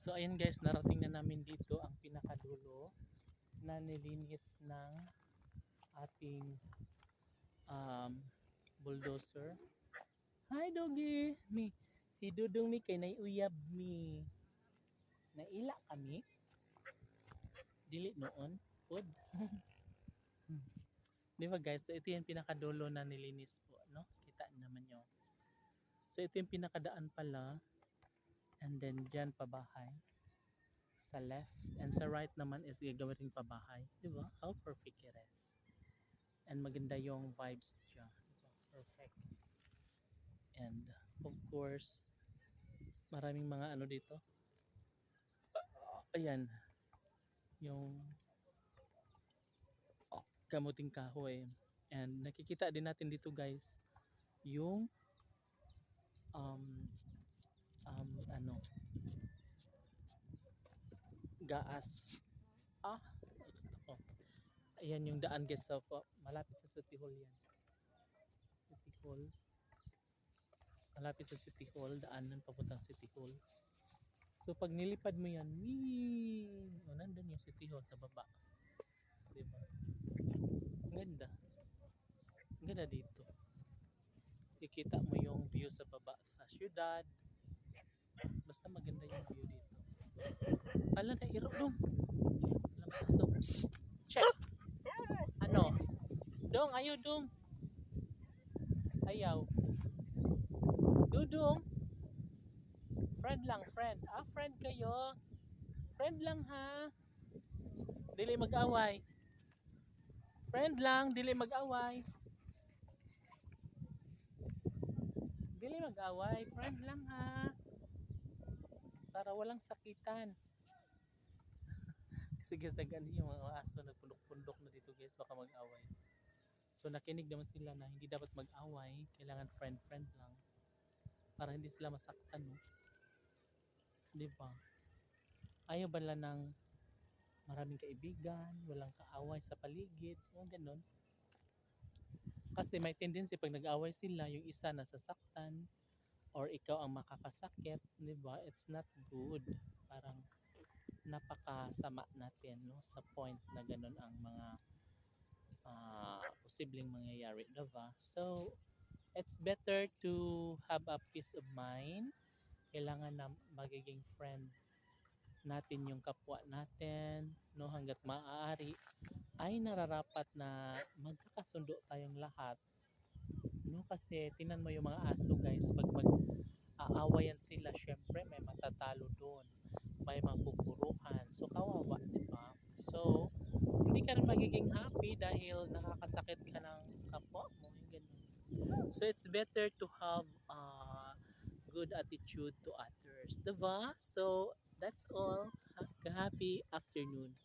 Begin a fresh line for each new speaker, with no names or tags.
So ayan guys, narating na namin dito ang pinakadulo na nilinis ng ating um, bulldozer. Hi doggy! Si Dudong mi kay naiuyab mi. Naila kami. Dili noon. Pod. Di ba guys, so ito yung pinakadulo na nilinis po. No? Kita naman nyo. So ito yung pinakadaan pala. And then dyan pabahay. Sa left. And sa right naman is gagawin ring pabahay. Di ba? How perfect it is. And maganda yung vibes dyan. Diba? Perfect. And of course, maraming mga ano dito. Ayan. Yung kamuting kahoy. And nakikita din natin dito guys yung um, ano gaas. Oh. Ayan yung daan guys. So, malapit sa City Hall yan. City Hall. Malapit sa City Hall. Daanan papuntang City Hall. So pag nilipad mo yan, nandun yung City Hall sa baba. Diba? Ang ganda. Ang ganda dito. Ikita mo yung view sa baba sa syudad. Basta maganda yung view dito. Ala na iro dong. Alam mo so. Check. Ano? Dong, ayaw dong. Ayaw. Dudong. Friend lang, friend. Friend kayo. Friend lang ha. Dili mag-away. Friend lang, dili mag-away. Dili mag-away. Friend lang ha. Para walang sakitan. Kasi guys, yung mga aso nagpundok-pundok na dito guys, baka mag-away. So nakinig naman sila na hindi dapat mag-away, kailangan friend-friend lang. Para hindi sila masaktan, no? Di ba? Ayaw ba lang ng maraming kaibigan, walang kaaway sa paligid, yung ganun. Kasi may tendency pag nag-away sila, yung isa nasasaktan, or ikaw ang makakasakit, di ba? It's not good. Parang napakasama natin, no, sa point na ganun ang mga posibleng mangyayari, diba? So it's better to have a peace of mind. Kailangan na magiging friend natin yung kapwa natin, no, hanggat maaari ay nararapat na magkakasundo tayong lahat, no, kasi tinan mo yung mga aso guys, pag mag-aawayan sila, syempre may matatalo doon, may mapupuruhan, so kawawa, di ba? So hindi ka rin magiging happy dahil nakakasakit ka ng kapwa mo, yung ganun. So it's better to have good attitude to others, diba? So that's all. Happy afternoon.